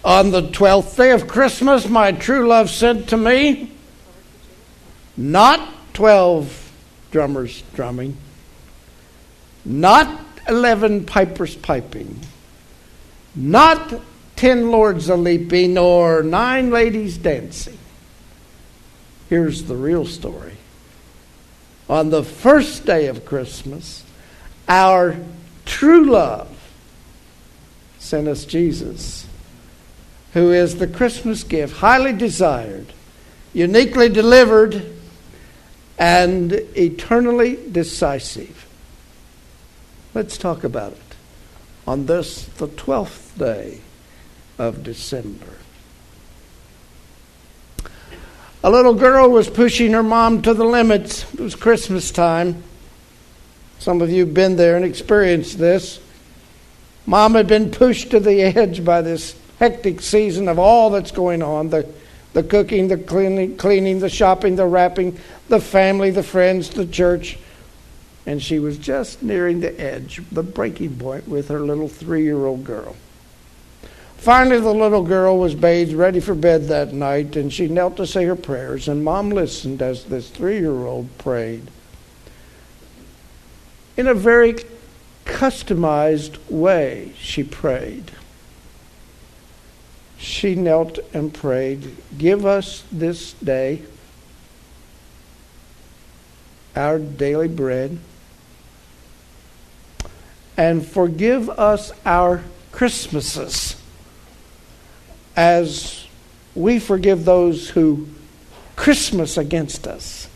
On the 12th day of Christmas, my true love sent to me not 12 drummers drumming, not 11 pipers piping, not 10 lords a-leaping, nor 9 ladies dancing. Here's the real story. On the first day of Christmas, our true love sent us Jesus, who is the Christmas gift, highly desired, uniquely delivered, and eternally decisive. Let's talk about it. On this, the 12th day of December. A little girl was pushing her mom to the limits. It was Christmas time. Some of you have been there and experienced this. Mom had been pushed to the edge by this hectic season of all that's going on. The cooking, the cleaning, the shopping, the wrapping, the family, the friends, the church. And she was just nearing the edge, the breaking point with her little 3-year-old girl. Finally, the little girl was bathed, ready for bed that night, and she knelt to say her prayers. And Mom listened as this 3-year-old prayed. In a very customized way, she prayed. She knelt and prayed, "Give us this day our daily bread, and forgive us our Christmases, as we forgive those who Christmas against us."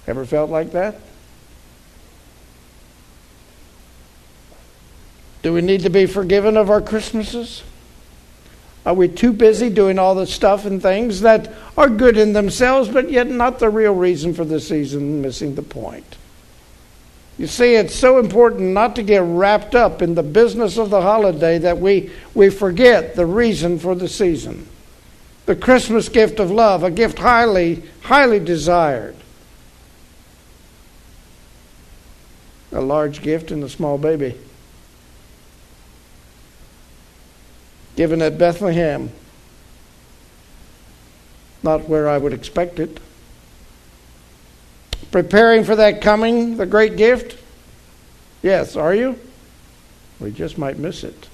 Ever felt like that? Do we need to be forgiven of our Christmases? Are we too busy doing all the stuff and things that are good in themselves, but yet not the real reason for the season, missing the point? You see, it's so important not to get wrapped up in the business of the holiday that we forget the reason for the season. The Christmas gift of love, a gift highly, highly desired. A large gift in a small baby. Given at Bethlehem. Not where I would expect it. Preparing for that coming, the great gift? Yes, are you? We just might miss it.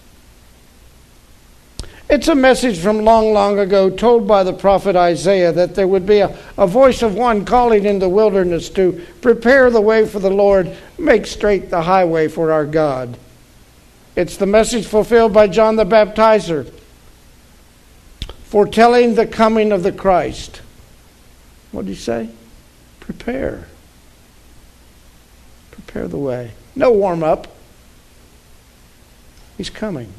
It's a message from long, long ago told by the prophet Isaiah that there would be a voice of one calling in the wilderness to prepare the way for the Lord, make straight the highway for our God. It's the message fulfilled by John the Baptizer, foretelling the coming of the Christ. What did he say? Prepare. Prepare the way. No warm-up. He's coming.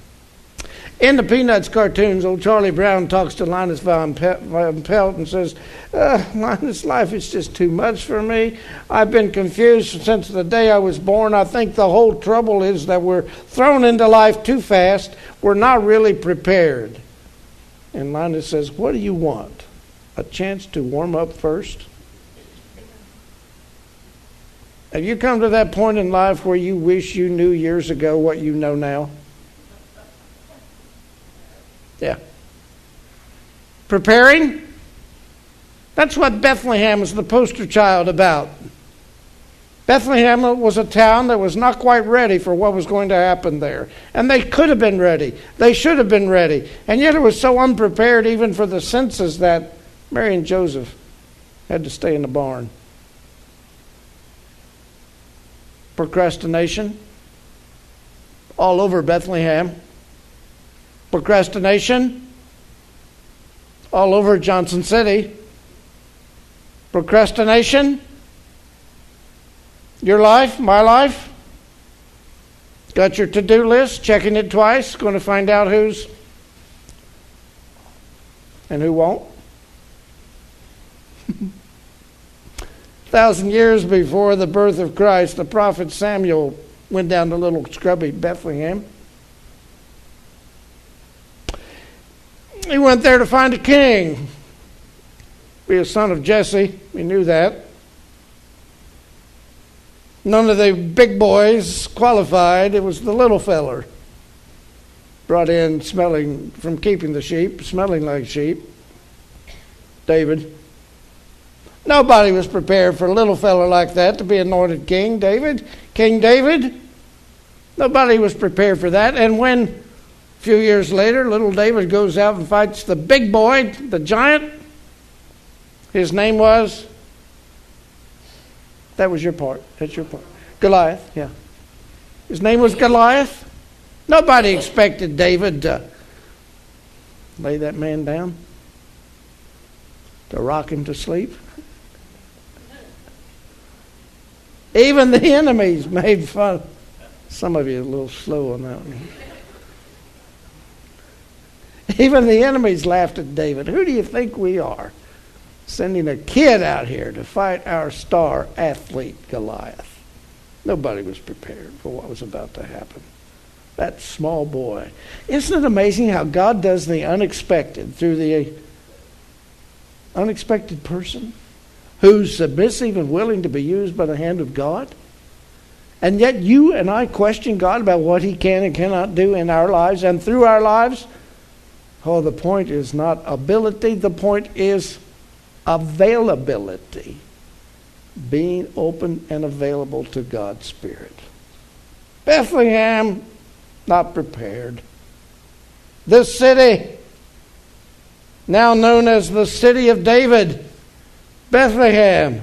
In the Peanuts cartoons, old Charlie Brown talks to Linus Van Pelt and says, Linus, life is just too much for me. I've been confused since the day I was born. I think the whole trouble is that we're thrown into life too fast. We're not really prepared. And Linus says, what do you want? A chance to warm up first? Have you come to that point in life where you wish you knew years ago what you know now? Yeah. Preparing? That's what Bethlehem is the poster child about. Bethlehem was a town that was not quite ready for what was going to happen there. And they could have been ready. They should have been ready. And yet it was so unprepared even for the census that Mary and Joseph had to stay in the barn. Procrastination all over Bethlehem. Procrastination all over Johnson City. Procrastination, your life, my life. Got your to-do list, checking it twice, going to find out who's and who won't. 1,000 years before the birth of Christ, the prophet Samuel went down to little scrubby Bethlehem. He went there to find a king. Be a son of Jesse. We knew that. None of the big boys qualified. It was the little feller brought in smelling from keeping the sheep, smelling like sheep. David. Nobody was prepared for a little fella like that to be anointed king. King David. Nobody was prepared for that. And when a few years later, little David goes out and fights the big boy, the giant, his name was, that was your part. That's your part. Goliath, yeah. His name was Goliath. Nobody expected David to lay that man down, to rock him to sleep. Even the enemies made fun. Some of you are a little slow on that one. Even the enemies laughed at David. Who do you think we are, sending a kid out here to fight our star athlete Goliath? Nobody was prepared for what was about to happen. That small boy. Isn't it amazing how God does the unexpected through the unexpected person who's submissive and willing to be used by the hand of God? And yet you and I question God about what he can and cannot do in our lives and through our lives. Oh, the point is not ability. The point is availability. Being open and available to God's Spirit. Bethlehem, not prepared. This city, now known as the city of David, Bethlehem.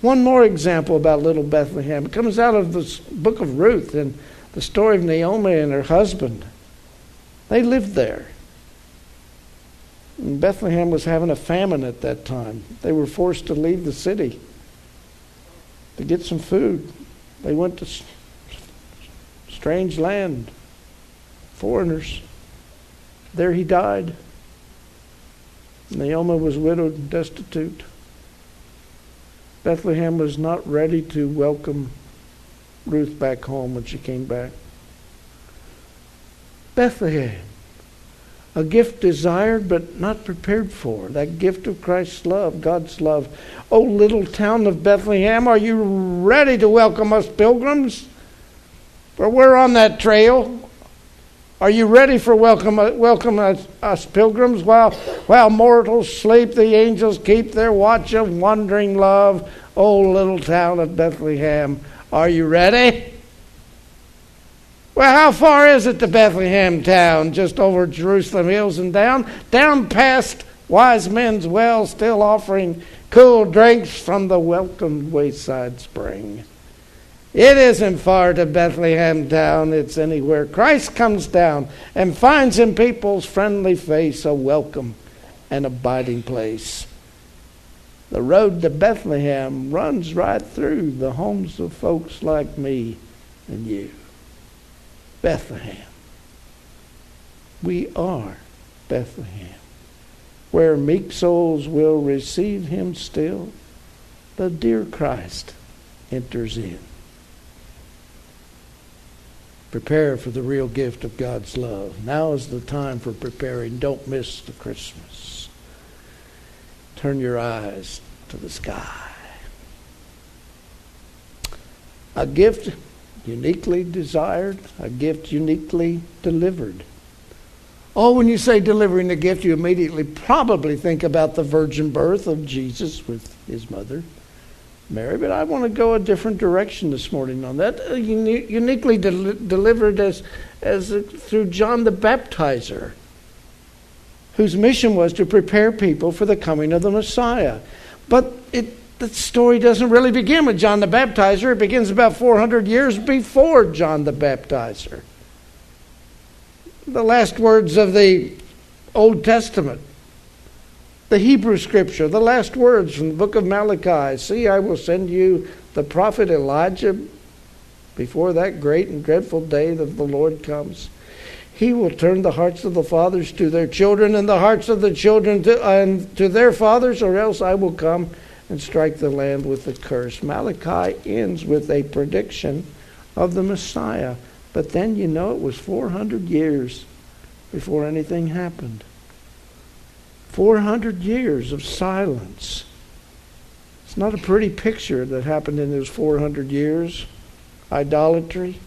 One more example about little Bethlehem. It comes out of the book of Ruth and the story of Naomi and her husband. They lived there. And Bethlehem was having a famine at that time. They were forced to leave the city to get some food. They went to strange land, foreigners. There he died. Naomi was widowed and destitute. Bethlehem was not ready to welcome Ruth back home when she came back. Bethlehem, a gift desired but not prepared for. That gift of Christ's love, God's love. Oh, little town of Bethlehem, are you ready to welcome us pilgrims? For we're on that trail. Are you ready for welcome us pilgrims? While mortals sleep, the angels keep their watch of wondering love. Oh, little town of Bethlehem, are you ready? Well, how far is it to Bethlehem town? Just over Jerusalem hills and down past Wise Men's Well, still offering cool drinks from the welcomed wayside spring. It isn't far to Bethlehem town, it's anywhere Christ comes down and finds in people's friendly face a welcome and abiding place. The road to Bethlehem runs right through the homes of folks like me and you. Bethlehem. We are Bethlehem, where meek souls will receive him still. The dear Christ enters in. Prepare for the real gift of God's love. Now is the time for preparing. Don't miss the Christmas. Turn your eyes to the sky. A gift uniquely desired, a gift uniquely delivered. Oh, when you say delivering a gift, you immediately probably think about the virgin birth of Jesus with his mother, Mary, but I want to go a different direction this morning on that. Uniquely delivered as through John the Baptizer, whose mission was to prepare people for the coming of the Messiah. But the story doesn't really begin with John the Baptizer. It begins about 400 years before John the Baptizer. The last words of the Old Testament, the Hebrew Scripture, the last words from the book of Malachi. See, I will send you the prophet Elijah before that great and dreadful day that the Lord comes. He will turn the hearts of the fathers to their children and the hearts of the children to their fathers, or else I will come and strike the land with a curse. Malachi ends with a prediction of the Messiah. But then it was 400 years before anything happened. 400 years of silence. It's not a pretty picture that happened in those 400 years. Idolatry.